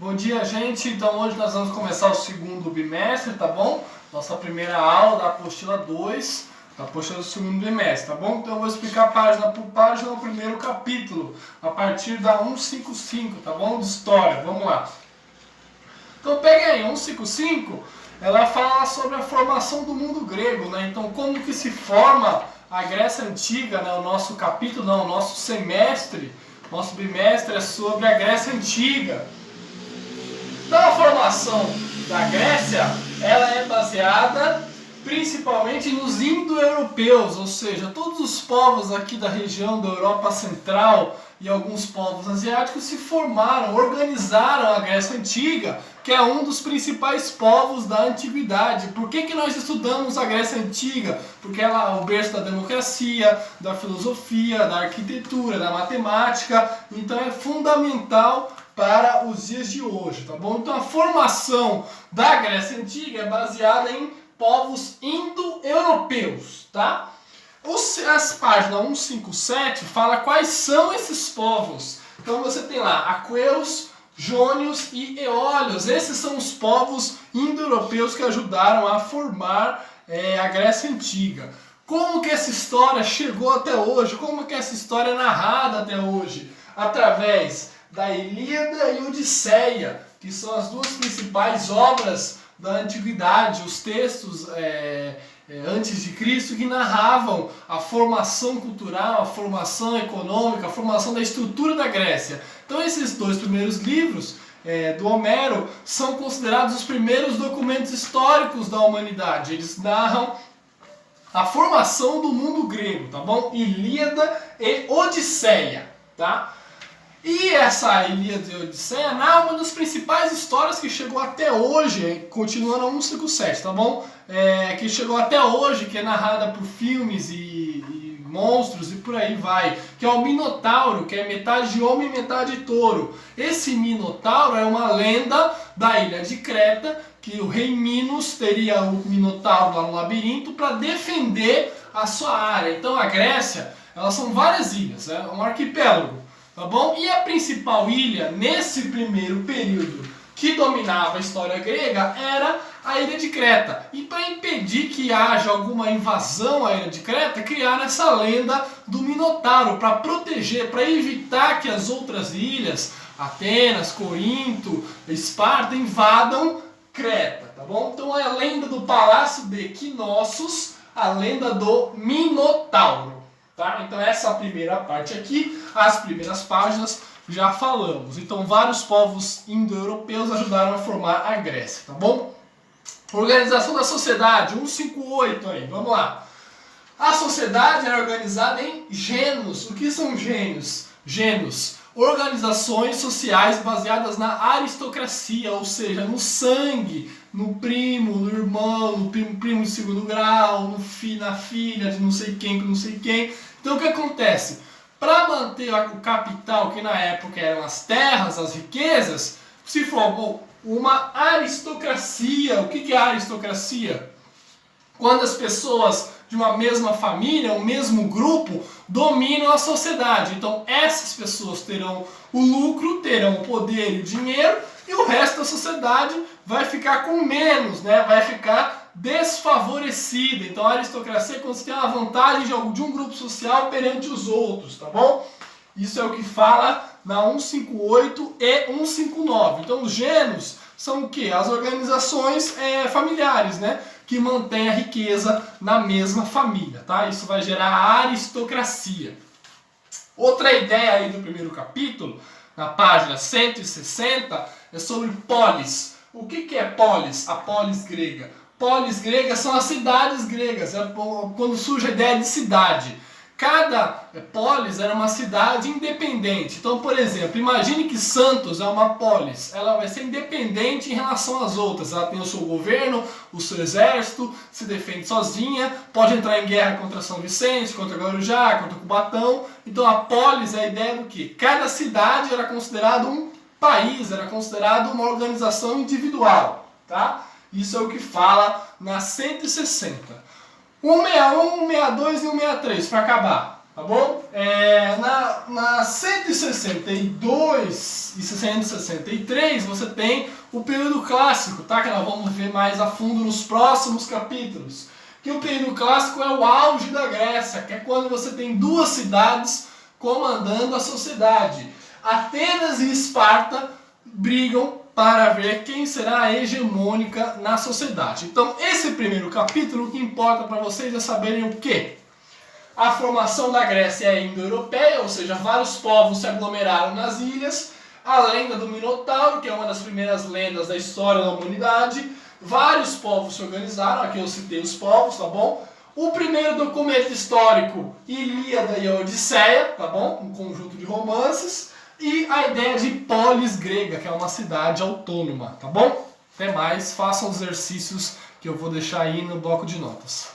Bom dia, gente. Então hoje nós vamos começar o segundo bimestre, tá bom? Nossa primeira aula da apostila 2, da apostila do segundo bimestre, tá bom? Então eu vou explicar página por página o primeiro capítulo, a partir da 155, tá bom? De história, vamos lá. Então pega aí, 155, ela fala sobre a formação do mundo grego, né? Então como que se forma a Grécia Antiga, né? O nosso capítulo, não, o nosso semestre, nosso bimestre é sobre a Grécia Antiga. Então a formação da Grécia, ela é baseada principalmente nos indo-europeus, ou seja, todos os povos aqui da região da Europa Central e alguns povos asiáticos se formaram, organizaram a Grécia Antiga, que é um dos principais povos da antiguidade. Por que nós estudamos a Grécia Antiga? Porque ela é o berço da democracia, da filosofia, da arquitetura, da matemática, então é fundamental para os dias de hoje, tá bom? Então a formação da Grécia Antiga é baseada em povos indo-europeus, tá? As páginas 157 fala quais são esses povos. Então você tem lá aqueus, jônios e eólios. Esses são os povos indo-europeus que ajudaram a formar a Grécia Antiga. Como que essa história chegou até hoje? Como que essa história é narrada até hoje? Através da Ilíada e Odisseia, que são as duas principais obras da antiguidade, os textos antes de Cristo que narravam a formação cultural, a formação econômica, a formação da estrutura da Grécia. Então esses dois primeiros livros do Homero são considerados os primeiros documentos históricos da humanidade. Eles narram a formação do mundo grego, tá bom? Ilíada e Odisseia, tá? E essa Ilíada e Odisseia narra uma das principais histórias que chegou até hoje, continuando a 157, tá bom? Que chegou até hoje, que é narrada por filmes e monstros e por aí vai, que é o Minotauro, que é metade homem e metade touro. Esse Minotauro é uma lenda da ilha de Creta, que o rei Minos teria o Minotauro lá no labirinto para defender a sua área. Então a Grécia, elas são várias ilhas, é um arquipélago. Tá bom? E a principal ilha, nesse primeiro período que dominava a história grega, era a ilha de Creta. E para impedir que haja alguma invasão à ilha de Creta, criaram essa lenda do Minotauro, para proteger, para evitar que as outras ilhas, Atenas, Corinto, Esparta, invadam Creta. Tá bom? Então é a lenda do Palácio de Knossos, a lenda do Minotauro. Tá? Então essa é a primeira parte aqui, as primeiras páginas já falamos. Então vários povos indo-europeus ajudaram a formar a Grécia, tá bom? Organização da sociedade, 158 aí, vamos lá. A sociedade era organizada em gênos. O que são gênios? Gênos, organizações sociais baseadas na aristocracia, ou seja, no sangue, no primo, no irmão, no primo de segundo grau, na filha de não sei quem com não sei quem. Então o que acontece? Para manter o capital, que na época eram as terras, as riquezas, se formou uma aristocracia. O que é a aristocracia? Quando as pessoas de uma mesma família, um mesmo grupo, dominam a sociedade. Então essas pessoas terão o lucro, terão o poder e o dinheiro, e o resto da sociedade vai ficar com menos, né? Vai ficar desfavorecida. Então a aristocracia é quando você tem uma vantagem de um grupo social perante os outros, tá bom? Isso é o que fala na 158 e 159. Então os gênios são o quê? As organizações familiares, né? Que mantêm a riqueza na mesma família, tá? Isso vai gerar a aristocracia. Outra ideia aí do primeiro capítulo, na página 160, é sobre polis. O que é polis? A polis grega. Polis gregas são as cidades gregas, quando surge a ideia de cidade. Cada polis era uma cidade independente. Então, por exemplo, imagine que Santos é uma polis. Ela vai ser independente em relação às outras. Ela tem o seu governo, o seu exército, se defende sozinha, pode entrar em guerra contra São Vicente, contra Guarujá, contra Cubatão. Então a polis é a ideia do quê? Cada cidade era considerado um país, era considerado uma organização individual, tá? Isso é o que fala na 160. 161, 162 e 163 para acabar. tá bom? Na 162 e 163 você tem o período clássico, tá? Que nós vamos ver mais a fundo nos próximos capítulos. Que o período clássico é o auge da Grécia, que é quando você tem duas cidades comandando a sociedade. Atenas e Esparta brigam para ver quem será a hegemônica na sociedade. Então, esse primeiro capítulo, o que importa para vocês é saberem o quê? A formação da Grécia é indo-europeia, ou seja, vários povos se aglomeraram nas ilhas. A lenda do Minotauro, que é uma das primeiras lendas da história da humanidade. Vários povos se organizaram, aqui eu citei os povos, tá bom? O primeiro documento histórico, Ilíada e a Odisseia, tá bom? Um conjunto de romances. E a ideia de polis grega, que é uma cidade autônoma, tá bom? Até mais, façam os exercícios que eu vou deixar aí no bloco de notas.